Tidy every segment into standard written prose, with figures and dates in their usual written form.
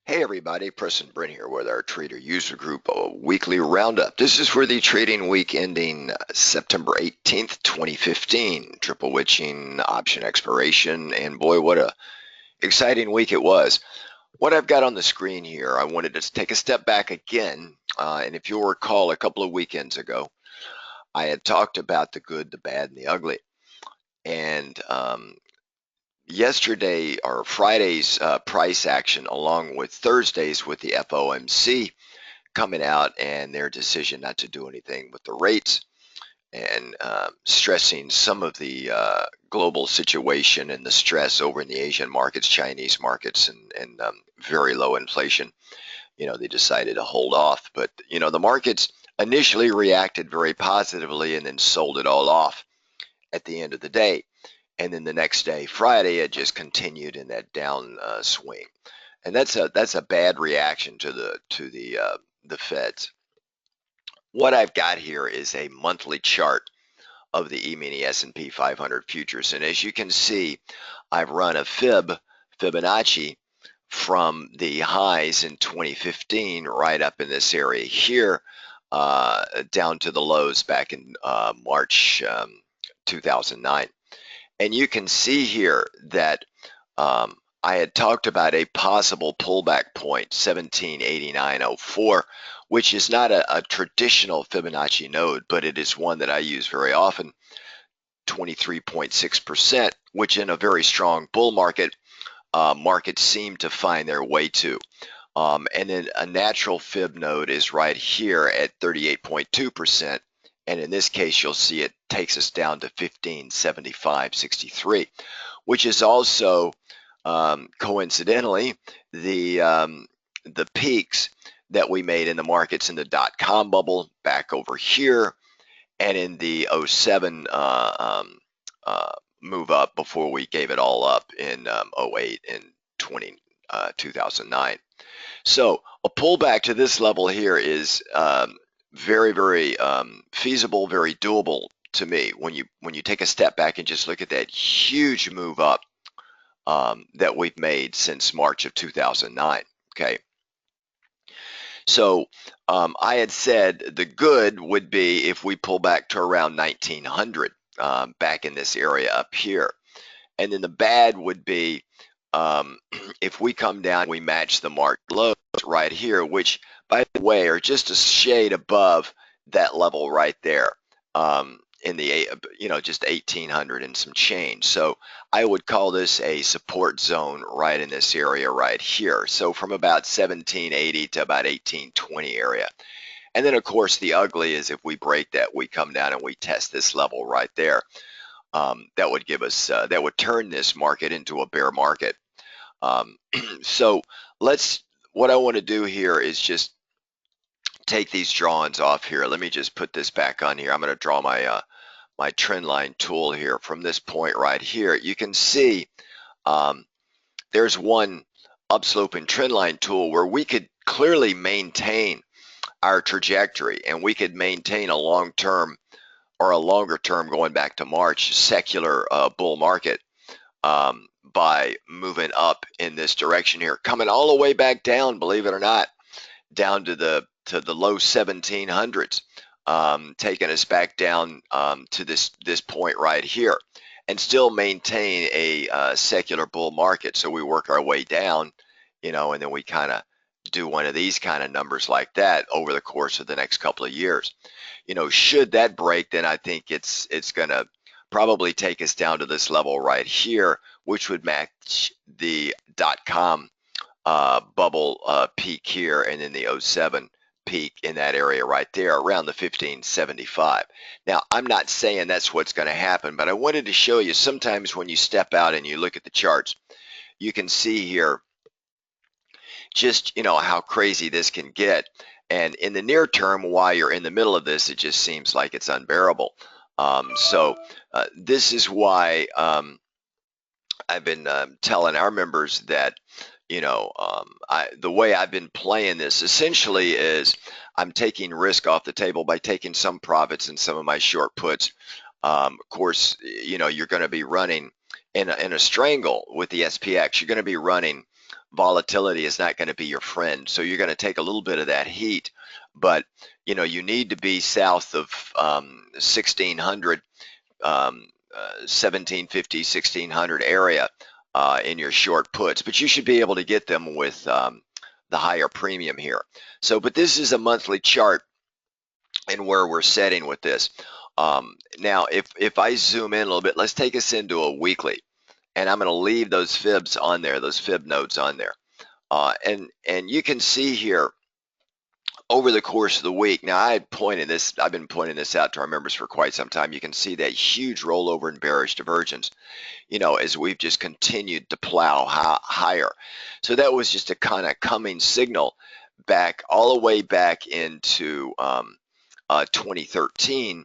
Hey everybody, Preston Brent here with our Trader User Group Weekly Roundup. This is for the trading week ending September 18th, 2015. Triple witching, option expiration, and boy, what a exciting week it was. What I've got on the screen here, I wanted to take a step back again, and if you'll recall a couple of weekends ago, I had talked about the good, the bad, and the ugly. And yesterday or Friday's price action along with Thursday's with the FOMC coming out and their decision not to do anything with the rates and stressing some of the global situation and the stress over in the Asian markets, Chinese markets, and very low inflation. They decided to hold off, but the markets initially reacted very positively and then sold it all off at the end of the day. And then the next day, Friday, it just continued in that down swing, and that's a bad reaction to the Feds. What I've got here is a monthly chart of the E-mini S&P 500 futures, and as you can see, I've run a Fibonacci from the highs in 2015 right up in this area here down to the lows back in March 2009. And you can see here that I had talked about a possible pullback point, 1789.04, which is not a traditional Fibonacci node, but it is one that I use very often, 23.6%, which in a very strong bull market, markets seem to find their way to. And then a natural fib node is right here at 38.2%. And in this case, you'll see it takes us down to 1575.63, which is also coincidentally the peaks that we made in the markets in the dot-com bubble back over here, and in the 07 move up before we gave it all up in 08 and 2009. So a pullback to this level here is very, very feasible, very doable to me. When you take a step back and just look at that huge move up that we've made since March of 2009. Okay. So I had said the good would be if we pull back to around 1900 back in this area up here. And then the bad would be if we come down, we match the March lows right here, which, by the way, are just a shade above that level right there in the, just 1800 and some change. So I would call this a support zone right in this area right here. So from about 1780 to about 1820 area. And then, of course, the ugly is if we break that, we come down and we test this level right there. That would give us, that would turn this market into a bear market. So what I want to do here is just take these drawings off here. Let me just put this back on here. I'm going to draw my my trend line tool here from this point right here. You can see there's one upsloping trend line tool where we could clearly maintain our trajectory, and we could maintain a long-term or a longer term going back to March secular bull market by moving up in this direction here, coming all the way back down, believe it or not, down to the low 1700s, taking us back down to this point right here, and still maintain a secular bull market. So we work our way down, and then we kind of do one of these kind of numbers like that over the course of the next couple of years. Should that break, then I think it's going to probably take us down to this level right here, which would match the dot-com bubble peak here, and then the 07 peak in that area right there around the 1575. Now, I'm not saying that's what's going to happen, but I wanted to show you sometimes when you step out and you look at the charts, you can see here just how crazy this can get. And in the near term, while you're in the middle of this, it just seems like it's unbearable. So this is why I've been telling our members that the way I've been playing this essentially is I'm taking risk off the table by taking some profits in some of my short puts. Of course, you're going to be running in a strangle with the SPX. You're going to be running volatility is not going to be your friend. So you're going to take a little bit of that heat, but you know, you need to be south of 1600, 1750, 1600 area in your short puts, but you should be able to get them with the higher premium here. So, but this is a monthly chart and where we're setting with this. Now, if I zoom in a little bit, let's take us into a weekly, and I'm going to leave those fibs on there, those fib nodes on there. And you can see here over the course of the week. Now, I've been pointing this out to our members for quite some time. You can see that huge rollover and bearish divergence, you know, as we've just continued to plow higher. So that was just a kind of coming signal back all the way back into 2013,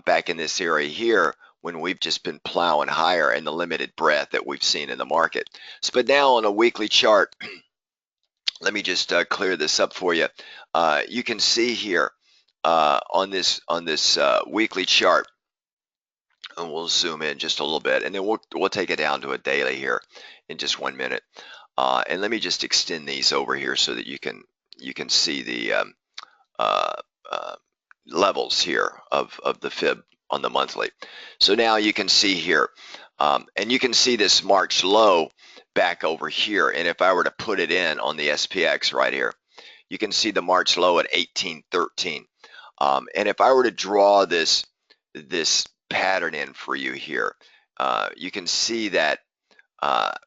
back in this area here, when we've just been plowing higher and the limited breadth that we've seen in the market. So, but now on a weekly chart, let me just clear this up for you. You can see here on this weekly chart, and we'll zoom in just a little bit, and then we'll take it down to a daily here in just 1 minute. And let me just extend these over here so that you can see the levels here of the fib on the monthly. So now you can see here, and you can see this March low back over here. And if I were to put it in on the SPX right here, you can see the March low at 1813. And if I were to draw this pattern in for you here, you can see that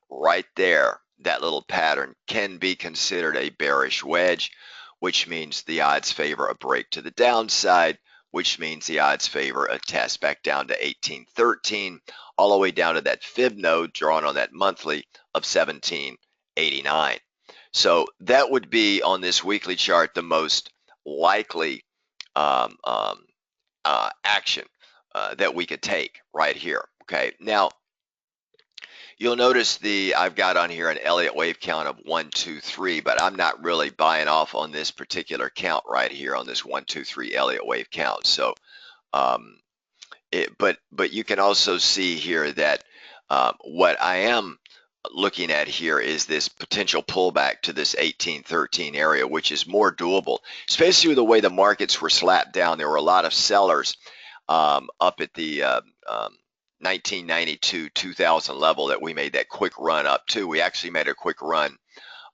right there, that little pattern can be considered a bearish wedge, which means the odds favor a break to the downside, which means the odds favor a test back down to 1813, all the way down to that fib node drawn on that monthly of 1789. So that would be on this weekly chart the most likely action that we could take right here. Okay, now you'll notice I've got on here an Elliott wave count of 1, 2, 3, but I'm not really buying off on this particular count right here on this 1, 2, 3 Elliott wave count. So, but you can also see here that what I am looking at here is this potential pullback to this 1813 area, which is more doable, especially with the way the markets were slapped down. There were a lot of sellers up at the 1992 2000 level that we made that quick run up to. We actually made a quick run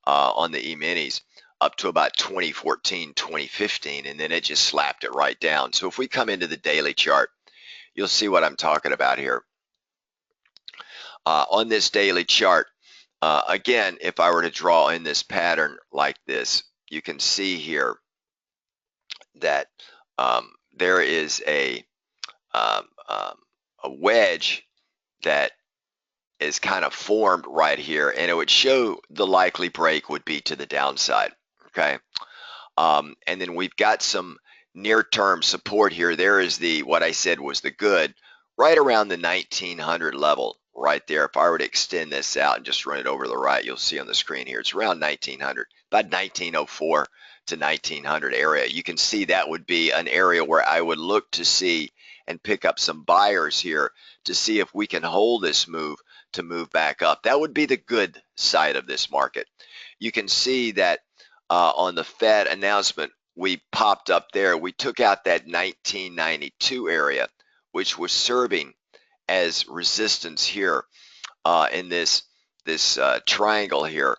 on the E-minis up to about 2014 2015, and then it just slapped it right down. So if we come into the daily chart, you'll see what I'm talking about here. On this daily chart, again, if I were to draw in this pattern like this, you can see here that there is a wedge that is kind of formed right here, and it would show the likely break would be to the downside. Okay, and then we've got some near-term support here. There is what I said was the good, right around the 1900 level right there. If I were to extend this out and just run it over to the right, you'll see on the screen here, it's around 1900, about 1904 to 1900 area. You can see that would be an area where I would look to see and pick up some buyers here to see if we can hold this move to move back up. That would be the good side of this market. You can see that on the Fed announcement, we popped up there. We took out that 1992 area, which was serving as resistance here in this triangle here,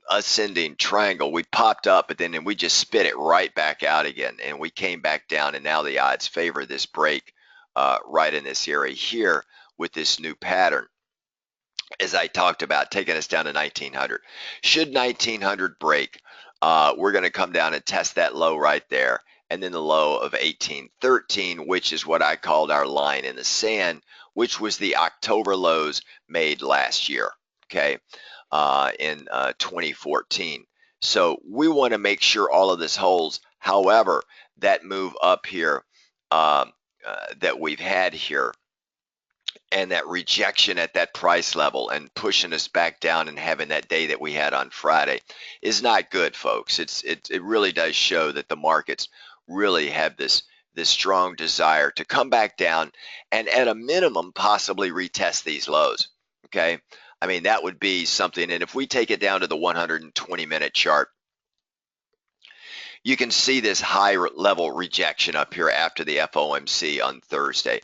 ascending triangle. We popped up, but then we just spit it right back out again, and we came back down, and now the odds favor this break right in this area here with this new pattern, as I talked about, taking us down to 1900. Should 1900 break, we're going to come down and test that low right there, and then the low of 1813, which is what I called our line in the sand, which was the October lows made last year, okay, in 2014. So we want to make sure all of this holds. However, that move up here that we've had here, and that rejection at that price level and pushing us back down and having that day that we had on Friday is not good, folks. It really does show that the markets really have this strong desire to come back down and at a minimum possibly retest these lows. Okay, I mean, that would be something. And if we take it down to the 120-minute chart, you can see this high level rejection up here after the FOMC on Thursday.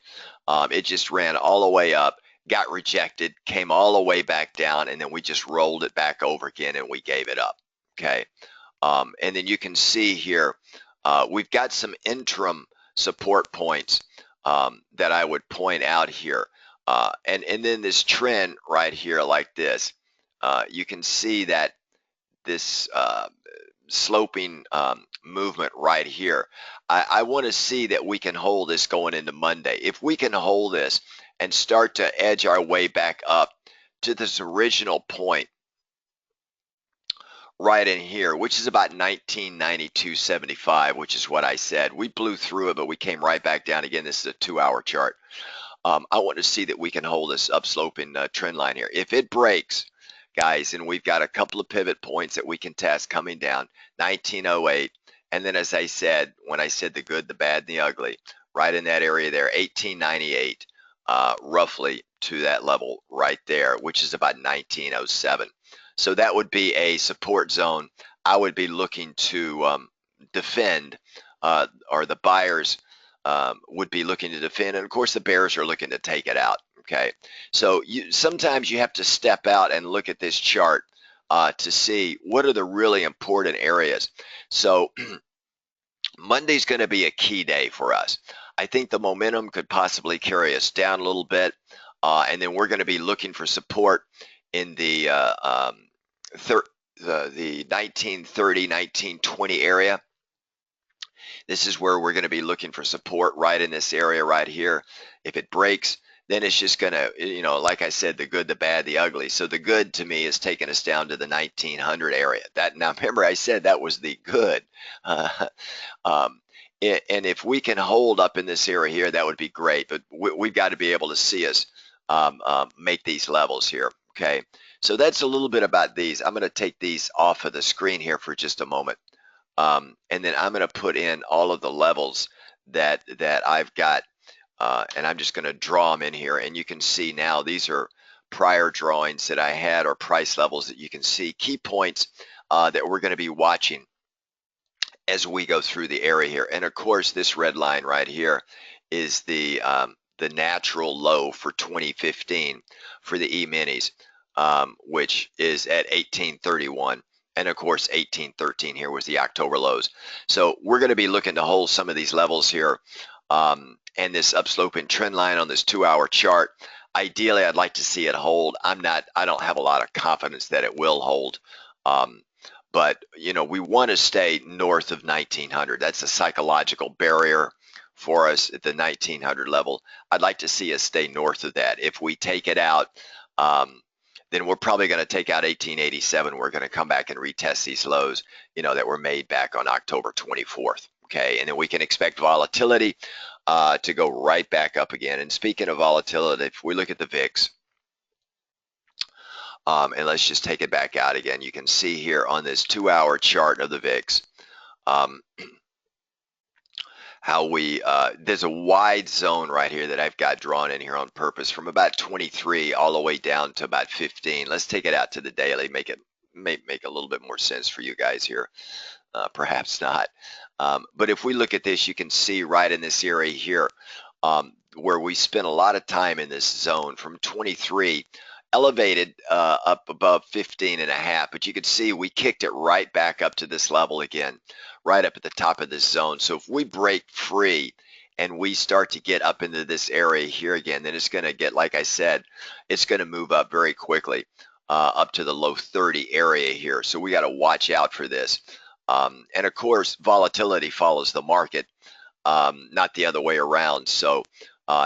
It just ran all the way up, got rejected, came all the way back down, and then we just rolled it back over again and we gave it up. Okay. And then you can see here, we've got some interim support points that I would point out here. And then this trend right here like this, you can see that this sloping movement right here. I want to see that we can hold this going into Monday. If we can hold this and start to edge our way back up to this original point right in here, which is about 1992.75, which is what I said. We blew through it, but we came right back down again. This is a 2-hour chart. I want to see that we can hold this upsloping trend line here. If it breaks, guys, and we've got a couple of pivot points that we can test coming down, 1908, and then as I said, when I said the good, the bad, and the ugly, right in that area there, 1898, roughly to that level right there, which is about 1907. So that would be a support zone. I would be looking to defend, or the buyers would be looking to defend, and of course the bears are looking to take it out. Okay, so sometimes you have to step out and look at this chart to see what are the really important areas. So Monday's going to be a key day for us. I think the momentum could possibly carry us down a little bit, and then we're going to be looking for support in the 1930, 1920 area. This is where we're going to be looking for support, right in this area right here. If it breaks, then it's just going to, like I said, the good, the bad, the ugly. So the good to me is taking us down to the 1900 area. Now remember I said that was the good. And if we can hold up in this area here, that would be great. But we've got to be able to see us make these levels here. Okay, so that's a little bit about these. I'm going to take these off of the screen here for just a moment. And then I'm going to put in all of the levels that I've got, and I'm just going to draw them in here. And you can see now these are prior drawings that I had, or price levels that you can see, key points that we're going to be watching as we go through the area here. And of course, this red line right here is the natural low for 2015 for the E-minis, which is at 1831. And of course, 1813 here was the October lows. So we're going to be looking to hold some of these levels here, and this upsloping trend line on this 2-hour chart. Ideally, I'd like to see it hold. I don't have a lot of confidence that it will hold. But we want to stay north of 1900. That's a psychological barrier for us at the 1900 level. I'd like to see us stay north of that. If we take it out, then we're probably going to take out 1887. We're going to come back and retest these lows, that were made back on October 24th. Okay, and then we can expect volatility to go right back up again. And speaking of volatility, if we look at the VIX, and let's just take it back out again, you can see here on this 2-hour chart of the VIX, how there's a wide zone right here that I've got drawn in here on purpose from about 23 all the way down to about 15. Let's take it out to the daily, make a little bit more sense for you guys here. Perhaps not. But if we look at this, you can see right in this area here, where we spent a lot of time in this zone from 23 elevated up above 15.5, but you can see we kicked it right back up to this level again, right up at the top of this zone. So if we break free and we start to get up into this area here again, then it's going to get, like I said, it's going to move up very quickly up to the low 30 area here. So we got to watch out for this. And of course, volatility follows the market, not the other way around. So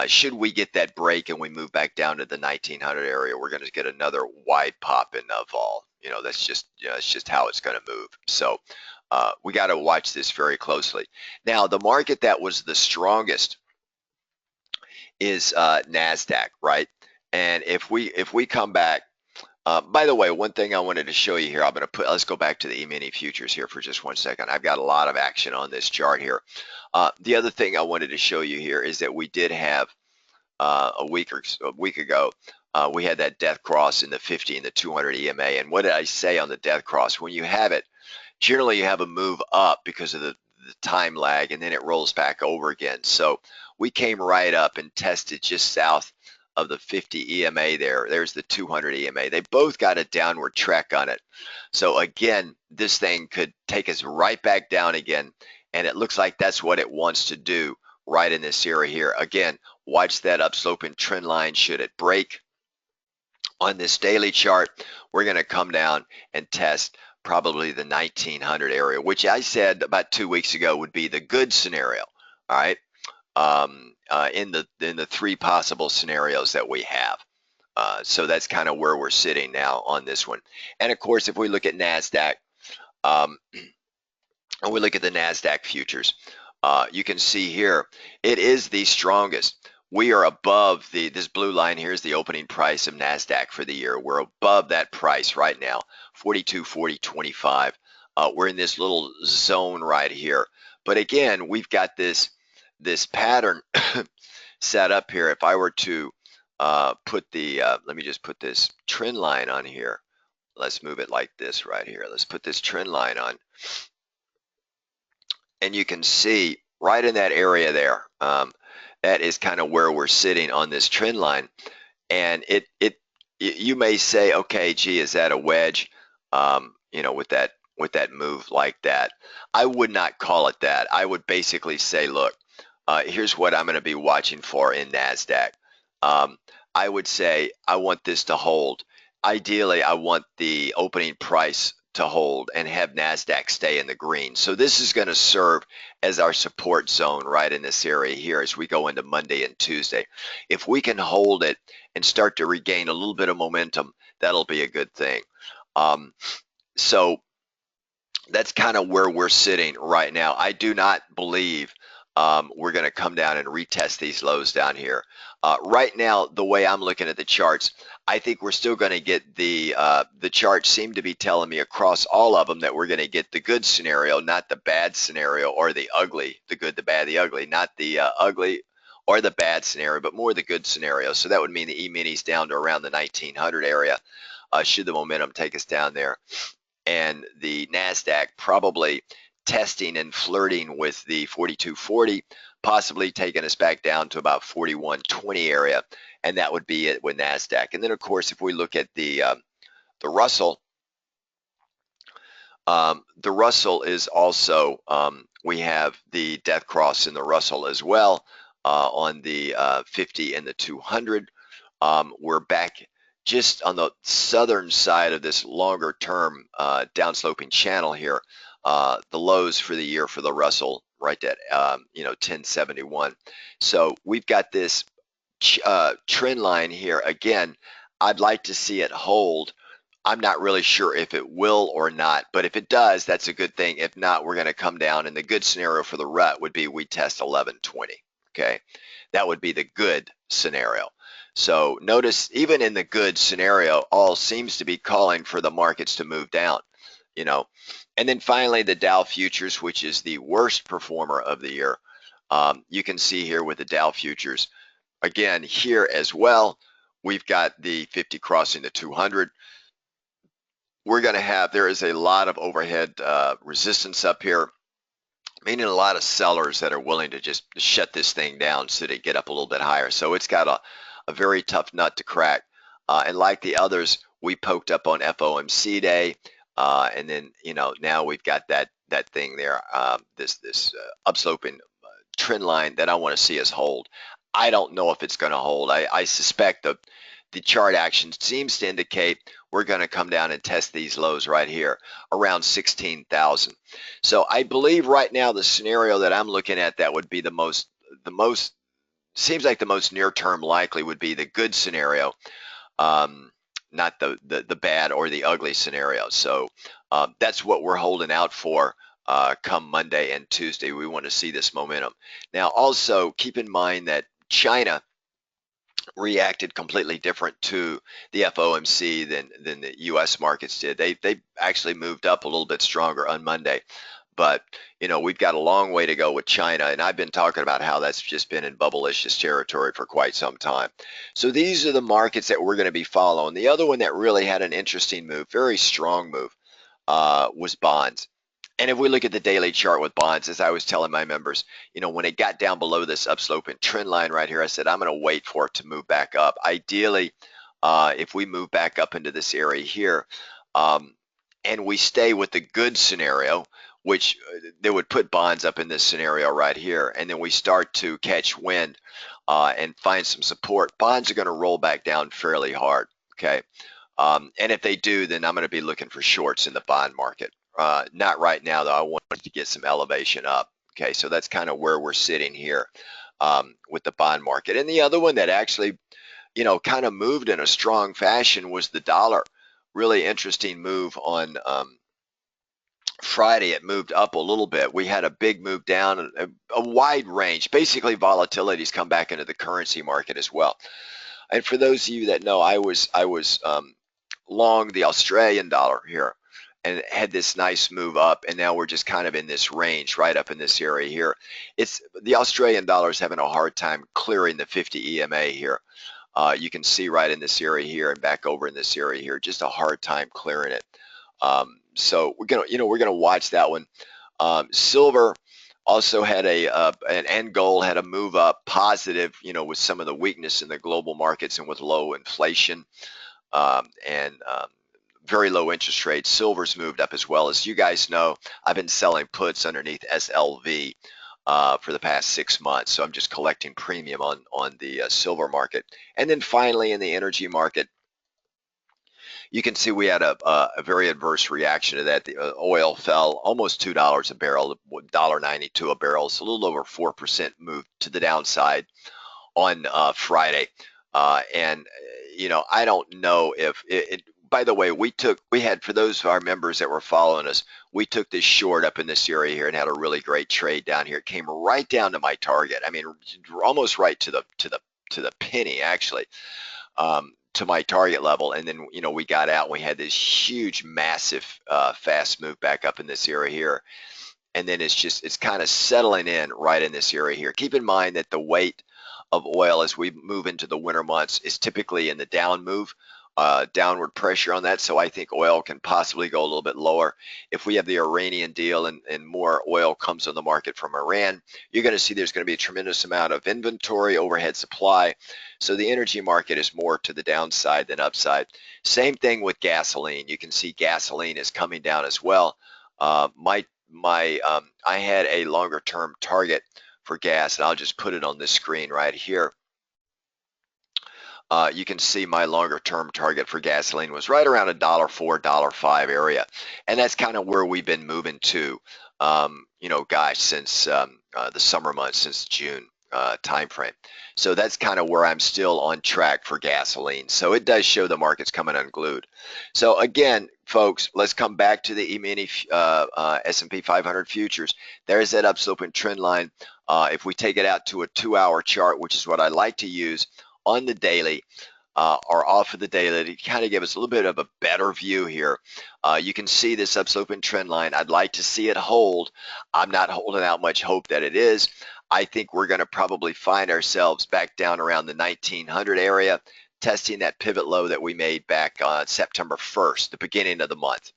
should we get that break and we move back down to the 1900 area, we're going to get another wide pop in vol. That's just it's just how it's going to move. So we got to watch this very closely. Now, the market that was the strongest is NASDAQ, right? And if we come back, by the way, one thing I wanted to show you here, let's go back to the E-mini futures here for just 1 second. I've got a lot of action on this chart here. The other thing I wanted to show you here is that we did have a week ago we had that death cross in the 50 and the 200 EMA. And what did I say on the death cross? When you have it, generally you have a move up because of the time lag, and then it rolls back over again. So we came right up and tested just south of the 50 EMA there. There's the 200 EMA. They both got a downward track on it. So again, this thing could take us right back down again, and it looks like that's what it wants to do right in this area here. Again, watch that upsloping trend line. Should it break on this daily chart, we're going to come down and test probably the 1900 area, which I said about 2 weeks ago would be the good scenario. All right, in the three possible scenarios that we have. So that's kind of where we're sitting now on this one. And of course, if we look at NASDAQ, and we look at the NASDAQ futures, you can see here it is the strongest. We are above this blue line here is the opening price of NASDAQ for the year. We're above that price right now, 42.40.25. We're in this little zone right here. But again, we've got this pattern set up here. If I were to put the, let me just put this trend line on here. Let's move it like this right here. Let's put this trend line on. And you can see right in that area there, that is kind of where we're sitting on this trend line. And you may say, okay, gee, is that a wedge? You know, with that move like that, I would not call it that. I would basically say, look, here's what I'm going to be watching for in NASDAQ. I would say I want this to hold. Ideally, I want the opening price to hold and have NASDAQ stay in the green. So this is going to serve as our support zone right in this area here as we go into Monday and Tuesday. If we can hold it and start to regain a little bit of momentum, that'll be a good thing. So that's kind of where we're sitting right now. I do not believe we're going to come down and retest these lows down here. Right now, the way I'm looking at the charts, I think we're still going to get the charts seem to be telling me across all of them that we're going to get the good scenario, not the bad scenario or the ugly, the good, the bad, the ugly, not the ugly or the bad scenario, but more the good scenario. So that would mean the E-minis down to around the 1900 area, should the momentum take us down there. And the NASDAQ probably testing and flirting with the 4240, possibly taking us back down to about 4120 area, and that would be it with NASDAQ. And then, of course, if we look at the Russell, the Russell is also, we have the death cross in the Russell as well on the 50 and the 200. We're back just on the southern side of this longer term downsloping channel here. The lows for the year for the Russell right at 1071. So we've got this trend line here. Again, I'd like to see it hold. I'm not really sure if it will or not, but if it does, that's a good thing. If not, we're going to come down, and the good scenario for the rut would be we test 1120. Okay, that would be the good scenario. So notice even in the good scenario, all seems to be calling for the markets to move down, And then finally, the Dow futures, which is the worst performer of the year. You can see here with the Dow futures, again, here as well, we've got the 50 crossing the 200. We're going to have, there is a lot of overhead resistance up here, meaning a lot of sellers that are willing to just shut this thing down so they get up a little bit higher. So it's got a very tough nut to crack. And like the others, we poked up on FOMC day. And then, now we've got that thing there, this upsloping trend line that I want to see us hold. I don't know if it's going to hold. I suspect the chart action seems to indicate we're going to come down and test these lows right here around 16,000. So I believe right now the scenario that I'm looking at that would be the most seems like the most near-term likely would be the good scenario, not the bad or the ugly scenario. So that's what we're holding out for come Monday and Tuesday. We want to see this momentum. Now, also keep in mind that China reacted completely different to the FOMC than the U.S. markets did. They actually moved up a little bit stronger on Monday. But, we've got a long way to go with China, and I've been talking about how that's just been in bubblicious territory for quite some time. So these are the markets that we're going to be following. The other one that really had an interesting move, very strong move, was bonds. And if we look at the daily chart with bonds, as I was telling my members, when it got down below this upsloping trend line right here, I said, I'm going to wait for it to move back up. Ideally, if we move back up into this area here, um, and we stay with the good scenario, which they would put bonds up in this scenario right here, and then we start to catch wind and find some support, bonds are going to roll back down fairly hard. Okay. And if they do, then I'm going to be looking for shorts in the bond market. Not right now, though. I want to get some elevation up. Okay, so that's kind of where we're sitting here with the bond market. And the other one that actually, kind of moved in a strong fashion was the dollar. Really interesting move on Friday. It moved up a little bit. We had a big move down, a wide range. Basically, volatility's come back into the currency market as well. And for those of you that know, I was long the Australian dollar here and had this nice move up, and now we're just kind of in this range right up in this area here. It's the Australian dollar is having a hard time clearing the 50 EMA here. You can see right in this area here and back over in this area here, just a hard time clearing it. So we're gonna watch that one. Silver also had an end goal, had a move up positive, with some of the weakness in the global markets and with low inflation and very low interest rates. Silver's moved up as well. As you guys know, I've been selling puts underneath SLV for the past 6 months, so I'm just collecting premium on the silver market. And then finally, in the energy market, you can see we had a very adverse reaction to that. The oil fell almost $2 a barrel, $1.92 a barrel. It's a little over 4% move to the downside on Friday. And I don't know if it. By the way, we had, for those of our members that were following us, we took this short up in this area here and had a really great trade down here. It came right down to my target. I mean, almost right to the penny actually. To my target level, and then we got out and we had this huge massive fast move back up in this area here, and then it's kind of settling in right in this area here. Keep in mind that the weight of oil as we move into the winter months is typically in the down move, downward pressure on that. So I think oil can possibly go a little bit lower. If we have the Iranian deal and more oil comes on the market from Iran, you're going to see there's going to be a tremendous amount of inventory, overhead supply. So the energy market is more to the downside than upside. Same thing with gasoline. You can see gasoline is coming down as well. I had a longer term target for gas, and I'll just put it on this screen right here. You can see my longer term target for gasoline was right around $1.04, $1.05 area. And that's kind of where we've been moving to, guys, since the summer months, since June timeframe. So that's kind of where I'm still on track for gasoline. So it does show the market's coming unglued. So again, folks, let's come back to the E-mini S&P 500 futures. There's that upsloping trend line. If we take it out to a 2-hour chart, which is what I like to use on the daily or off of the daily to kind of give us a little bit of a better view here. You can see this upsloping trend line. I'd like to see it hold. I'm not holding out much hope that it is. I think we're going to probably find ourselves back down around the 1900 area, testing that pivot low that we made back on September 1st, the beginning of the month.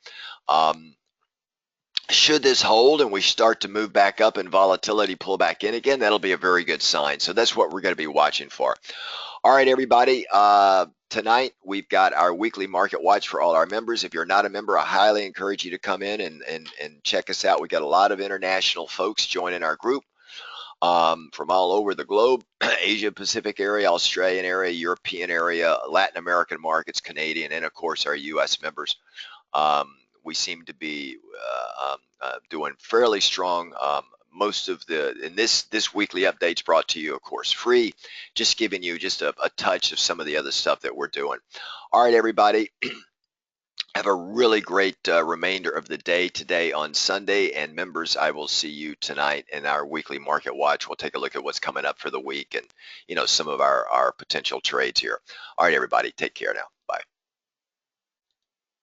Should this hold and we start to move back up and volatility pull back in again, that'll be a very good sign. So that's what we're going to be watching for. All right, everybody. Tonight we've got our weekly market watch for all our members. If you're not a member, I highly encourage you to come in and check us out. We got a lot of international folks joining our group from all over the globe: Asia Pacific area, Australian area, European area, Latin American markets, Canadian, and of course our U.S. members. We seem to be doing fairly strong. Most of this weekly updates brought to you, of course, free, just giving you just a touch of some of the other stuff that we're doing. All right, everybody. Have a really great remainder of the day today on Sunday. And members, I will see you tonight in our weekly market watch. We'll take a look at what's coming up for the week and, some of our potential trades here. All right, everybody, take care now.